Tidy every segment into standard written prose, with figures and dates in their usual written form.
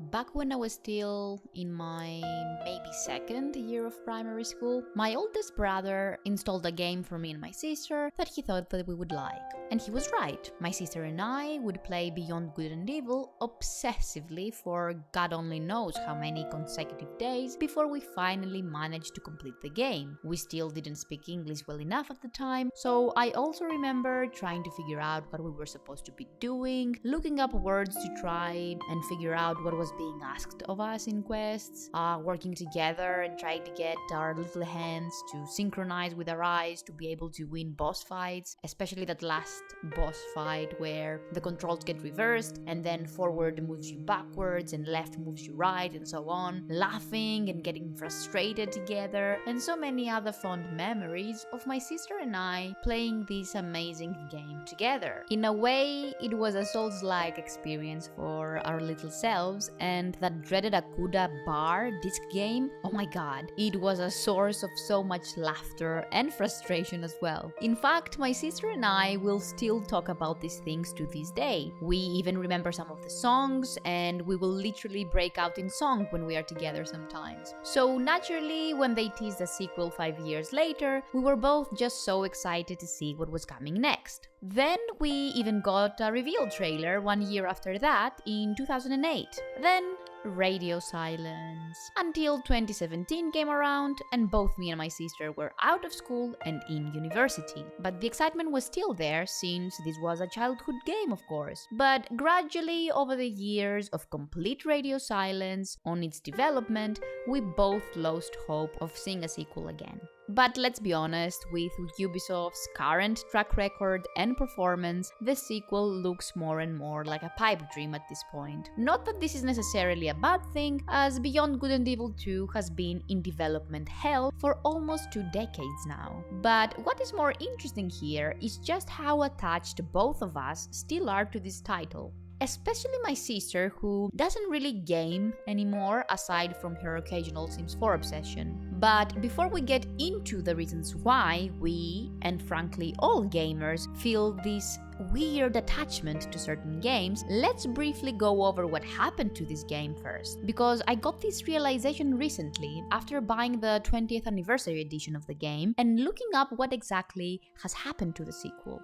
Back when I was still in my maybe second year of primary school, my oldest brother installed a game for me and my sister that he thought that we would like. And he was right. My sister and I would play Beyond Good and Evil obsessively for God only knows how many consecutive days before we finally managed to complete the game. We still didn't speak English well enough at the time, so I also remember trying to figure out what we were supposed to be doing, looking up words to try and figure out what was being asked of us in quests, working together and trying to get our little hands to synchronize with our eyes to be able to win boss fights, especially that last boss fight where the controls get reversed and then forward moves you backwards and left moves you right and so on, laughing and getting frustrated together, and so many other fond memories of my sister and I playing this amazing game together. In a way, it was a Souls-like experience for our little selves, and that dreaded Akuda bar disc game, oh my god, it was a source of so much laughter and frustration as well. In fact, my sister and I will still talk about these things to this day. We even remember some of the songs, and we will literally break out in song when we are together sometimes. So naturally, when they teased a sequel 5 years later, we were both just so excited to see what was coming next. Then we even got a reveal trailer 1 year after that in 2008. Then radio silence until 2017 came around and both me and my sister were out of school and in university. But the excitement was still there since this was a childhood game, of course. But gradually over the years of complete radio silence on its development, we both lost hope of seeing a sequel again. But let's be honest, with Ubisoft's current track record and performance, the sequel looks more and more like a pipe dream at this point. Not that this is necessarily a bad thing, as Beyond Good and Evil 2 has been in development hell for almost 2 decades now. But what is more interesting here is just how attached both of us still are to this title. Especially my sister, who doesn't really game anymore aside from her occasional Sims 4 obsession. But before we get into the reasons why we, and frankly all gamers, feel this weird attachment to certain games, let's briefly go over what happened to this game first. Because I got this realization recently after buying the 20th anniversary edition of the game and looking up what exactly has happened to the sequel.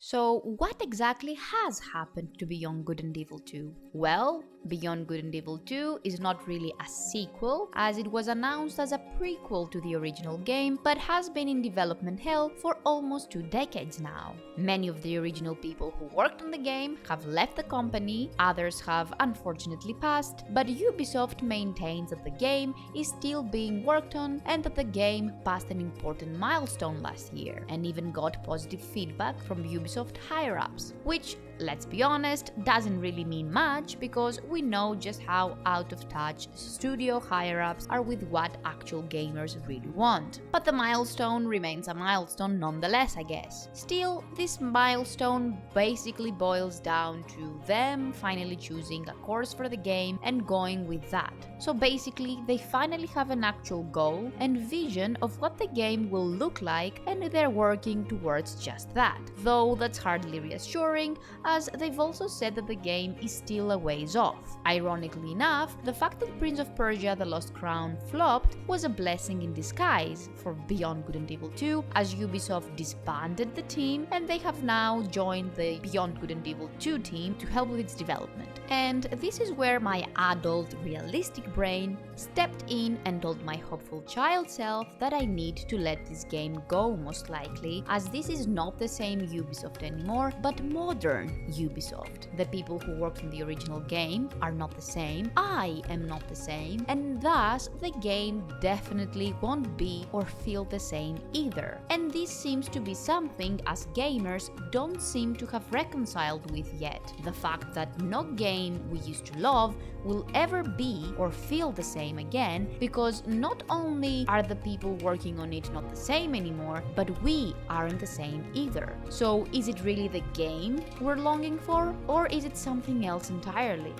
So, what exactly has happened to Beyond Good and Evil 2? Well, Beyond Good and Evil 2 is not really a sequel, as it was announced as a prequel to the original game, but has been in development hell for almost 2 decades now. Many of the original people who worked on the game have left the company, others have unfortunately passed, but Ubisoft maintains that the game is still being worked on and that the game passed an important milestone last year, and even got positive feedback from Ubisoft higher-ups, which, let's be honest, doesn't really mean much because we know just how out of touch studio higher-ups are with what actual gamers really want. But the milestone remains a milestone nonetheless, I guess. Still, this milestone basically boils down to them finally choosing a course for the game and going with that. So basically, they finally have an actual goal and vision of what the game will look like, and they're working towards just that. Though that's hardly reassuring, as they've also said that the game is still a ways off. Ironically enough, the fact that Prince of Persia: The Lost Crown flopped was a blessing in disguise for Beyond Good and Evil 2, as Ubisoft disbanded the team and they have now joined the Beyond Good and Evil 2 team to help with its development. And this is where my adult, realistic brain stepped in and told my hopeful child self that I need to let this game go, most likely, as this is not the same Ubisoft anymore, but modern Ubisoft. The people who worked on the original game are not the same, I am not the same, and thus the game definitely won't be or feel the same either. And this seems to be something us gamers don't seem to have reconciled with yet. The fact that no game we used to love will ever be or feel the same again, because not only are the people working on it not the same anymore, but we aren't the same either. So is it really the game we're longing for, or is it something else entirely?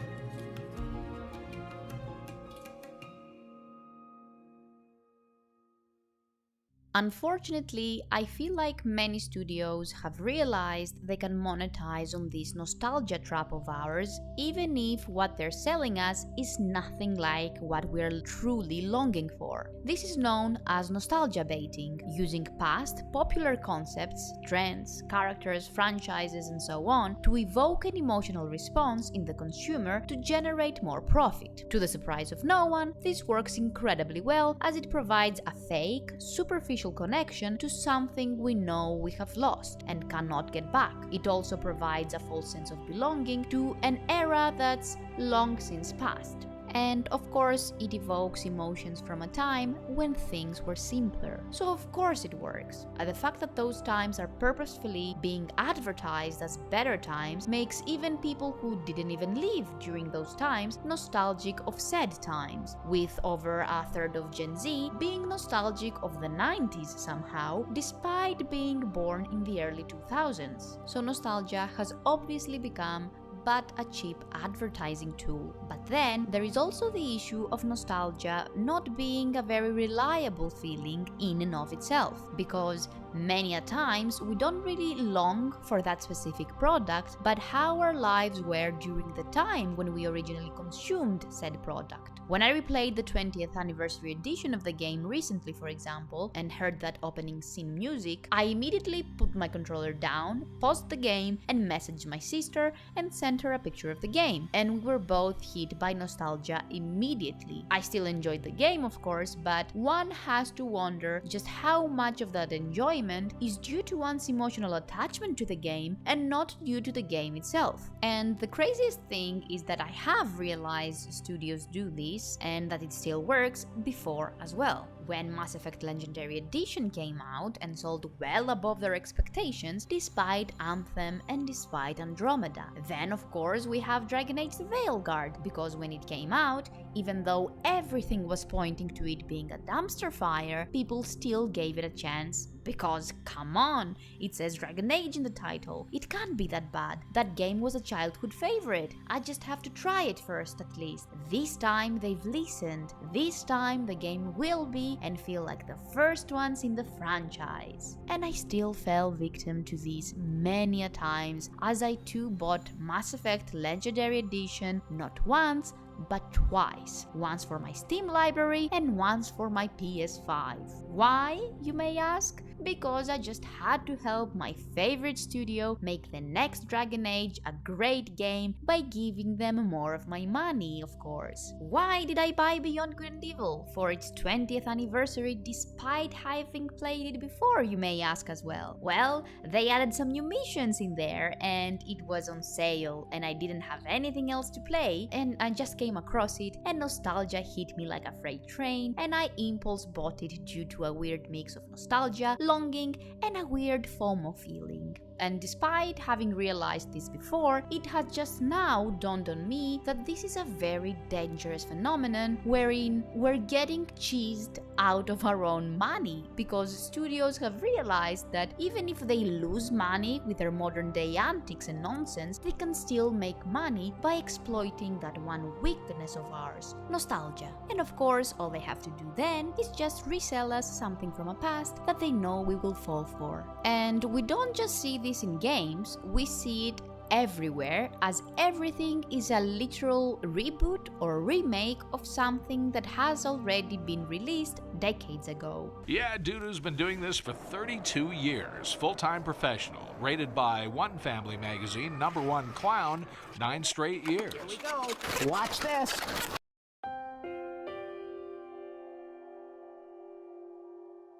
Unfortunately, I feel like many studios have realized they can monetize on this nostalgia trap of ours, even if what they're selling us is nothing like what we're truly longing for. This is known as nostalgia baiting, using past popular concepts, trends, characters, franchises, and so on to evoke an emotional response in the consumer to generate more profit. To the surprise of no one, this works incredibly well as it provides a fake, superficial connection to something we know we have lost and cannot get back. It also provides a false sense of belonging to an era that's long since passed. And of course, it evokes emotions from a time when things were simpler. So of course it works. The fact that those times are purposefully being advertised as better times makes even people who didn't even live during those times nostalgic of said times, with over a third of Gen Z being nostalgic of the 90s somehow, despite being born in the early 2000s. So nostalgia has obviously become but a cheap advertising tool. But then there is also the issue of nostalgia not being a very reliable feeling in and of itself, because many a times we don't really long for that specific product, but how our lives were during the time when we originally consumed said product. When I replayed the 20th anniversary edition of the game recently, for example, and heard that opening scene music, I immediately put my controller down, paused the game, and messaged my sister and sent her a picture of the game, and we were both hit by nostalgia immediately. I still enjoyed the game, of course, but one has to wonder just how much of that enjoyment is due to one's emotional attachment to the game and not due to the game itself. And the craziest thing is that I have realized studios do this and that it still works before as well. When Mass Effect Legendary Edition came out and sold well above their expectations, despite Anthem and despite Andromeda. Then of course we have Dragon Age The Veilguard, because when it came out, even though everything was pointing to it being a dumpster fire, people still gave it a chance. Because, come on, it says Dragon Age in the title. It can't be that bad. That game was a childhood favorite. I just have to try it first at least. This time they've listened. This time the game will be and feel like the first ones in the franchise. And I still fell victim to these many a times, as I too bought Mass Effect Legendary Edition not once, but twice. Once for my Steam library and once for my PS5. Why, you may ask? Because I just had to help my favorite studio make the next Dragon Age a great game by giving them more of my money, of course. Why did I buy Beyond Good and Evil for its 20th anniversary despite having played it before, you may ask as well? Well, they added some new missions in there and it was on sale and I didn't have anything else to play and I just came across it and nostalgia hit me like a freight train and I impulse bought it due to a weird mix of nostalgia, longing, and a weird FOMO feeling. And despite having realized this before, it has just now dawned on me that this is a very dangerous phenomenon wherein we're getting cheesed out of our own money, because studios have realized that even if they lose money with their modern day antics and nonsense, they can still make money by exploiting that one weakness of ours, nostalgia. And of course, all they have to do then is just resell us something from a past that they know we will fall for. And we don't just see this in games, we see it everywhere, as everything is a literal reboot or remake of something that has already been released decades ago. Yeah, dude who's been doing this for 32 years, full-time professional, rated by One Family Magazine, #1 clown, 9 straight years. Here we go. Watch this.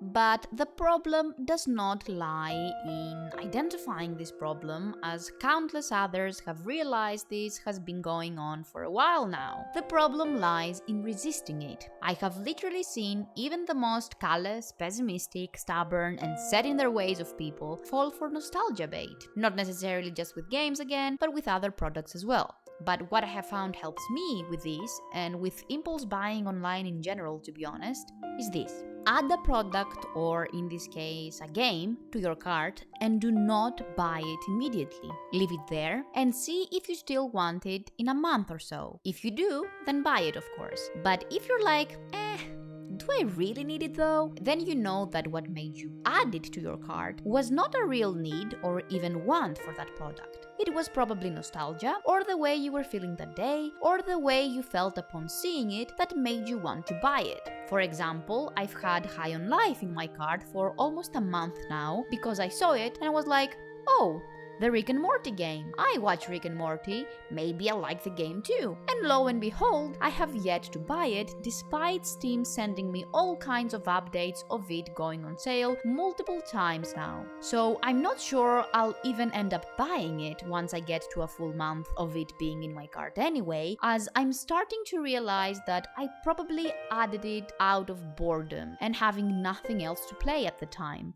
But the problem does not lie in identifying this problem, as countless others have realized this has been going on for a while now. The problem lies in resisting it. I have literally seen even the most callous, pessimistic, stubborn, and set in their ways of people fall for nostalgia bait. Not necessarily just with games again, but with other products as well. But what I have found helps me with this, and with impulse buying online in general to be honest, is this. Add a product, or in this case a game, to your cart and do not buy it immediately. Leave it there and see if you still want it in a month or so. If you do, then buy it of course. But if you're like, Do I really need it though? Then you know that what made you add it to your cart was not a real need or even want for that product. It was probably nostalgia, or the way you were feeling that day, or the way you felt upon seeing it that made you want to buy it. For example, I've had High on Life in my cart for almost a month now because I saw it and I was like, oh, the Rick and Morty game. I watch Rick and Morty, maybe I like the game too. And lo and behold, I have yet to buy it despite Steam sending me all kinds of updates of it going on sale multiple times now. So I'm not sure I'll even end up buying it once I get to a full month of it being in my cart anyway, as I'm starting to realize that I probably added it out of boredom and having nothing else to play at the time.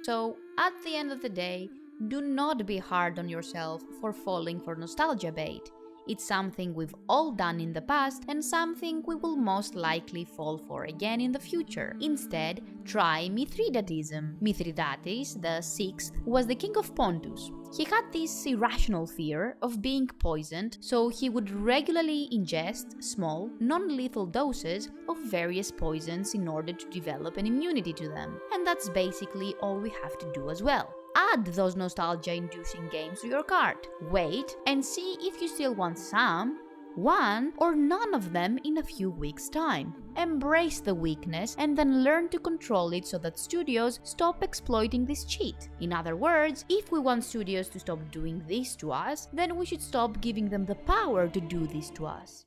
So, at the end of the day, do not be hard on yourself for falling for nostalgia bait. It's something we've all done in the past and something we will most likely fall for again in the future. Instead, try Mithridatism. Mithridates, the 6th, was the king of Pontus. He had this irrational fear of being poisoned, so he would regularly ingest small, non-lethal doses of various poisons in order to develop an immunity to them. And that's basically all we have to do as well. Add those nostalgia-inducing games to your cart. Wait and see if you still want some, one, or none of them in a few weeks' time. Embrace the weakness and then learn to control it so that studios stop exploiting this cheat. In other words, if we want studios to stop doing this to us, then we should stop giving them the power to do this to us.